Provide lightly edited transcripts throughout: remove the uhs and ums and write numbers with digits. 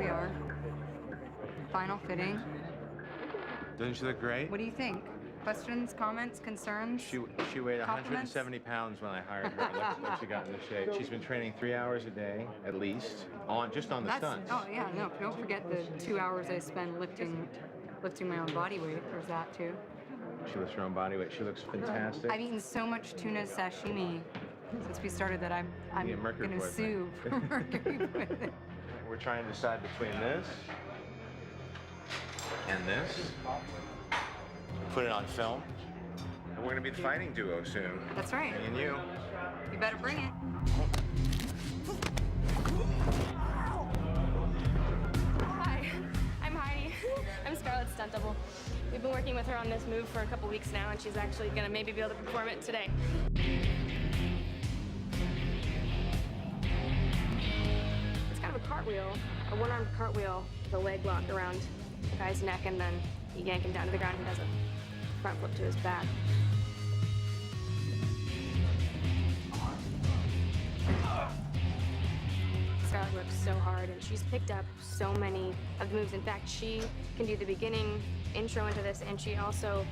we are. Final fitting. Doesn't she look great? What do you think? Questions, comments, concerns? She weighed 170 pounds when I hired her. Look what she got in the shape. She's been training 3 hours a day, at least, just on the stunts. Oh yeah, no, don't forget the 2 hours I spend lifting my own body weight. There's that too. She lifts her own body weight. She looks fantastic. I've eaten so much tuna sashimi since we started that I'm gonna sue for mercury poisoning. We're trying to decide between this and this. Put it on film. And we're gonna be the fighting duo soon. That's right. Me and you. You better bring it. Hi, I'm Heidi. I'm Scarlett's stunt double. We've been working with her on this move for a couple weeks now, and she's actually gonna maybe be able to perform it today. It's kind of a cartwheel, a one-armed cartwheel with a leg lock around the guy's neck, and then you yank him down to the ground and does a front flip to his back. Scarlett works so hard, and she's picked up so many of the moves. In fact, she can do the beginning intro into this, and she also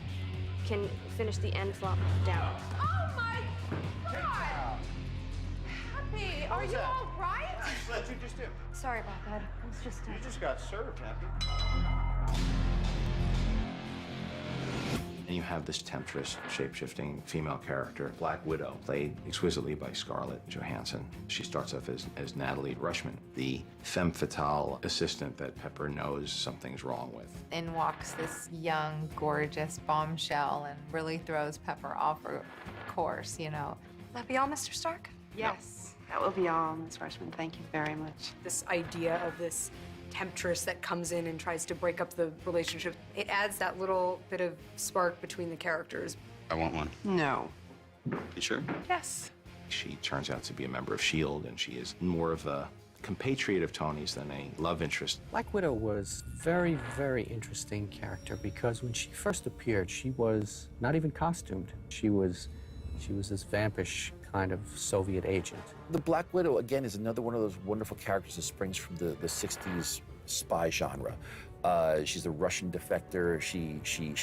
can finish the end flop down. Oh my God! Happy, are you all right? What you just do? Sorry about that. I was just... You just got served, Happy. And you have this temptress, shape-shifting female character, Black Widow, played exquisitely by Scarlett Johansson. She starts off as Natalie Rushman, the femme fatale assistant that Pepper knows something's wrong with. In walks this young, gorgeous bombshell and really throws Pepper off her course, you know. Will that be all, Mr. Stark? Yes, that will be all, Ms. Rushman. Thank you very much. This idea of this temptress that comes in and tries to break up the relationship, it adds that little bit of spark between the characters. I want one. No. You sure? Yes. She turns out to be a member of S.H.I.E.L.D., and she is more of a compatriot of Tony's than a love interest. Black Widow was very, very interesting character because when she first appeared, she was not even costumed. She was this vampish kind of Soviet agent. The Black Widow, again, is another one of those wonderful characters that springs from the 60s spy genre. She's a Russian defector. She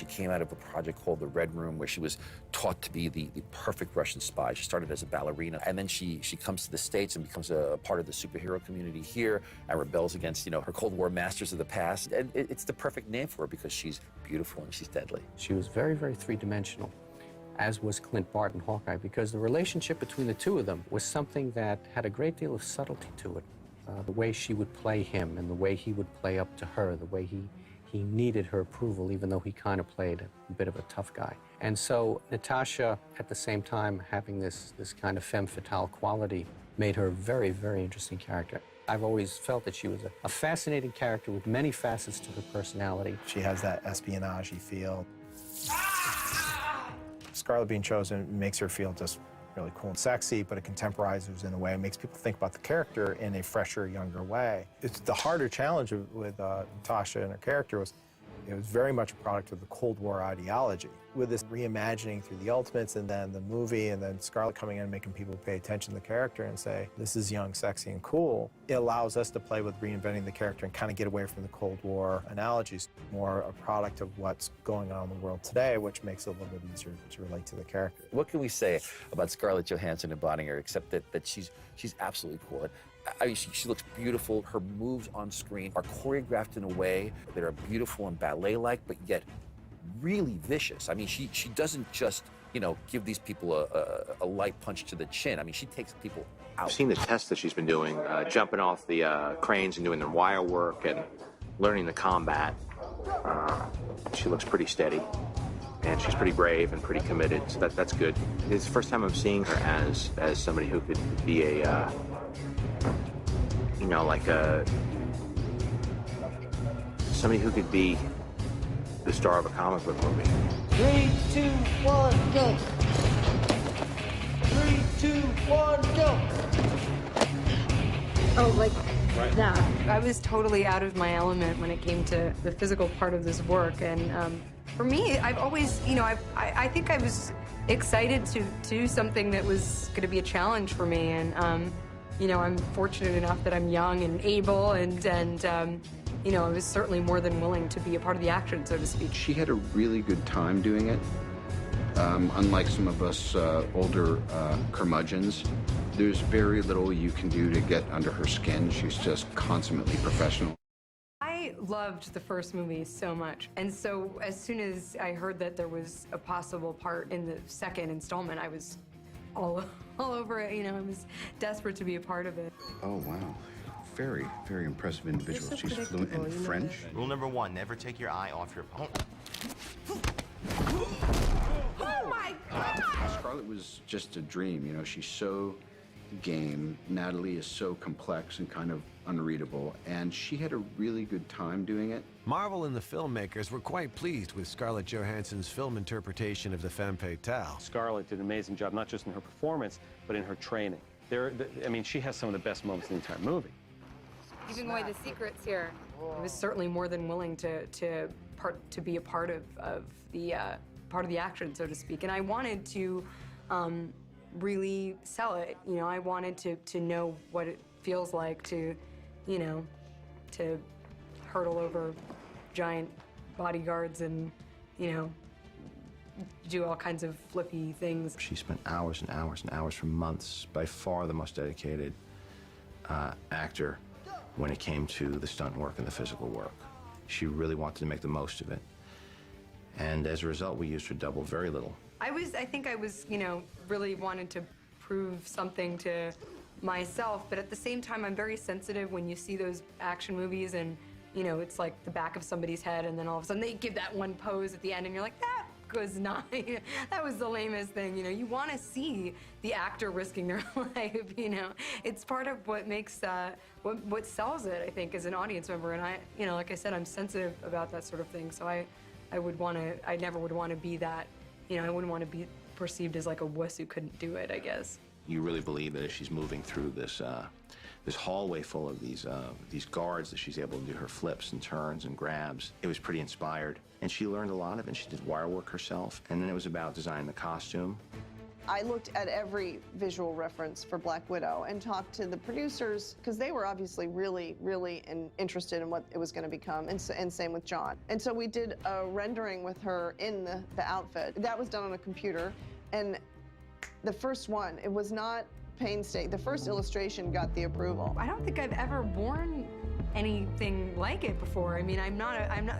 came out of a project called The Red Room, where she was taught to be the perfect Russian spy. She started as a ballerina, and then she comes to the States and becomes a part of the superhero community here and rebels against, her Cold War masters of the past. And it's the perfect name for her because she's beautiful and she's deadly. She was very, very three-dimensional, as was Clint Barton Hawkeye, because the relationship between the two of them was something that had a great deal of subtlety to it. The way she would play him and the way he would play up to her, the way he needed her approval, even though he kind of played a bit of a tough guy. And so Natasha, at the same time, having this kind of femme fatale quality, made her a very, very interesting character. I've always felt that she was a fascinating character with many facets to her personality. She has that espionage-y feel. Scarlett being chosen makes her feel just really cool and sexy, but it contemporizes in a way. It makes people think about the character in a fresher, younger way. It's the harder challenge with Natasha and her character was it was very much a product of the Cold War ideology. With this reimagining through the Ultimates and then the movie and then Scarlett coming in and making people pay attention to the character and say, this is young, sexy, and cool, it allows us to play with reinventing the character and kind of get away from the Cold War analogies. More a product of what's going on in the world today, which makes it a little bit easier to relate to the character. What can we say about Scarlett Johansson embodying her, except that she's absolutely cool. I mean, she looks beautiful. Her moves on screen are choreographed in a way that are beautiful and ballet-like, but yet really vicious. I mean, she doesn't just, give these people a light punch to the chin. I mean, she takes people out. I've seen the tests that she's been doing, jumping off the cranes and doing the wire work and learning the combat. She looks pretty steady, and she's pretty brave and pretty committed, so that's good. It's the first time I'm seeing her as somebody who could be a somebody who could be the star of a comic book movie. 3, 2, 1, go! 3, 2, 1, go! Oh, like Right. that. I was totally out of my element when it came to the physical part of this work, and for me, I've always, I think I was excited to do something that was going to be a challenge for me, and you know, I'm fortunate enough that I'm young and able, and you know, I was certainly more than willing to be a part of the action, so to speak. She had a really good time doing it. Unlike some of us older curmudgeons, there's very little you can do to get under her skin. She's just consummately professional. I loved the first movie so much, and so as soon as I heard that there was a possible part in the second installment, I was all over it. You know, I was desperate to be a part of it. Oh, wow. Very, very impressive individual. She's fluent in French. Rule number 1, never take your eye off your opponent. Oh my God! Scarlett was just a dream, you know. She's so game. Natalie is so complex and kind of unreadable, and she had a really good time doing it. Marvel and the filmmakers were quite pleased with Scarlett Johansson's film interpretation of the femme fatale. Scarlett did an amazing job, not just in her performance, but in her training. I mean, she has some of the best moments in the entire movie. Giving away the secrets here. I was certainly more than willing to be a part of the action, so to speak, and I wanted to really sell it. You know, I wanted to know what it feels like to, you know, to hurdle over giant bodyguards and, you know, do all kinds of flippy things. She spent hours and hours and hours for months, by far the most dedicated actor when it came to the stunt work and the physical work. She really wanted to make the most of it. And as a result, we used her double very little. I think I was, you know, really wanted to prove something to myself, but at the same time, I'm very sensitive when you see those action movies and, you know, it's like the back of somebody's head and then all of a sudden they give that one pose at the end and you're like, that was not, that was the lamest thing, you know. You want to see the actor risking their life, you know. It's part of what makes, what sells it, I think, as an audience member, and I, you know, like I said, I'm sensitive about that sort of thing, so I never would want to be that, you know, I wouldn't want to be perceived as like a wuss who couldn't do it, I guess. You really believe that as she's moving through this this hallway full of these guards, that she's able to do her flips and turns and grabs. It was pretty inspired, and she learned a lot of it. She did wire work herself, and then it was about designing the costume. I looked at every visual reference for Black Widow and talked to the producers, because they were obviously really, really interested in what it was going to become, and same with John. And so we did a rendering with her in the outfit. That was done on a computer, and the first one, it was not painstaking. The first illustration got the approval. I don't think I've ever worn anything like it before. I mean, I'm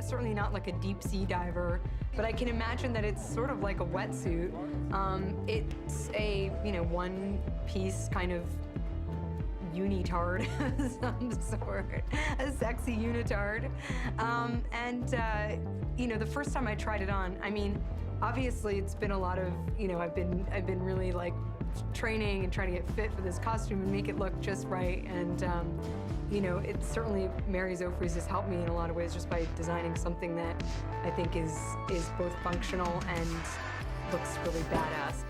certainly not like a deep sea diver, but I can imagine that it's sort of like a wetsuit. It's a, you know, one-piece kind of unitard of some sort, a sexy unitard. You know, the first time I tried it on, I mean, obviously it's been a lot of, you know, I've been really like training and trying to get fit for this costume and make it look just right. And you know, it certainly, Mary Zofries has helped me in a lot of ways just by designing something that I think is both functional and looks really badass.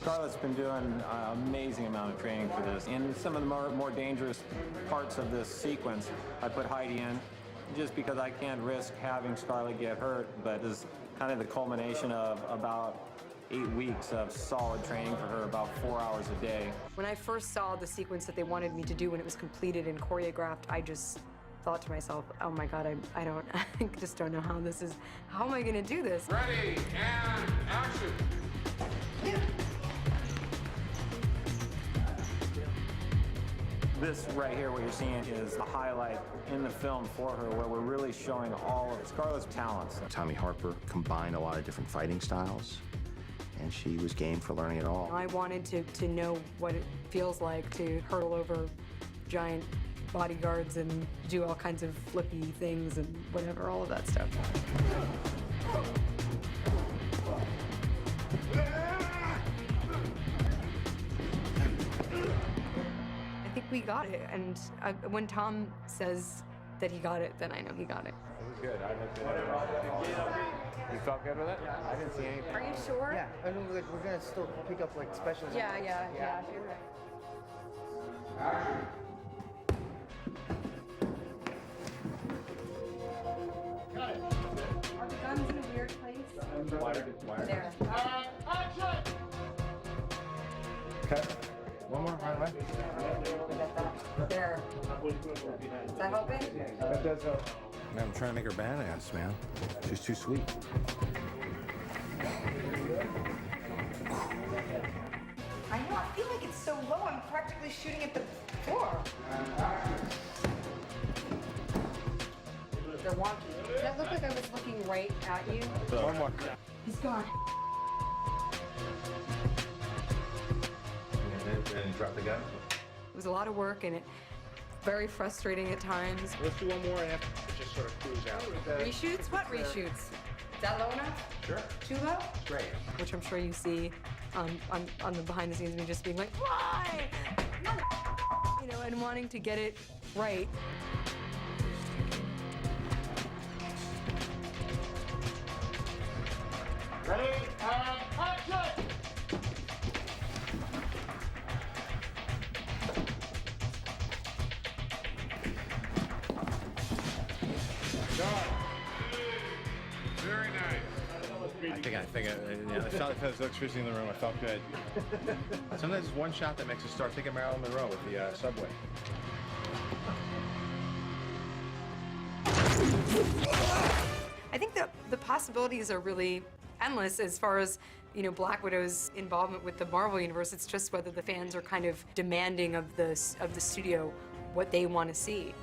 Scarlett's been doing an amazing amount of training for this. In some of the more dangerous parts of this sequence, I put Heidi in just because I can't risk having Scarlett get hurt, but this is kind of the culmination of about 8 weeks of solid training for her, about 4 hours a day. When I first saw the sequence that they wanted me to do when it was completed and choreographed, I just thought to myself, oh my God, I just don't know how this is, how am I gonna do this? Ready, and action. This right here, what you're seeing, is the highlight in the film for her, where we're really showing all of Scarlett's talents. Tommy Harper combined a lot of different fighting styles, and she was game for learning it all. I wanted to know what it feels like to hurdle over giant bodyguards and do all kinds of flippy things and whatever, all of that stuff. I think we got it, and when Tom says that he got it, then I know he got it. It was good. You felt good with it? I didn't see anything. Are you sure? Yeah, I know, like, we're gonna still pick up like specials. Yeah, you're right. Got it. Are the guns in a weird place? Wire. There. Action! Okay. One more, right away. Is that helping? That does help. Man, I'm trying to make her badass, man. She's too sweet. I know, I feel like it's so low, I'm practically shooting at the floor. They're wonky. Did that look like I was looking right at you? One more. He's gone. And drop the gun. It was a lot of work and very frustrating at times. Let's do one more and just sort of cruise out. Reshoots? What reshoots? Is that low enough? Sure. Too low? Great. Which I'm sure you see on the behind the scenes, me just being like, why? No. You know, and wanting to get it right. Ready? And action! Very nice. I felt like there was electricity in the room. I felt good. Sometimes it's one shot that makes us start thinking Marilyn Monroe with the subway. I think that the possibilities are really endless as far as, you know, Black Widow's involvement with the Marvel Universe. It's just whether the fans are kind of demanding of the studio what they want to see.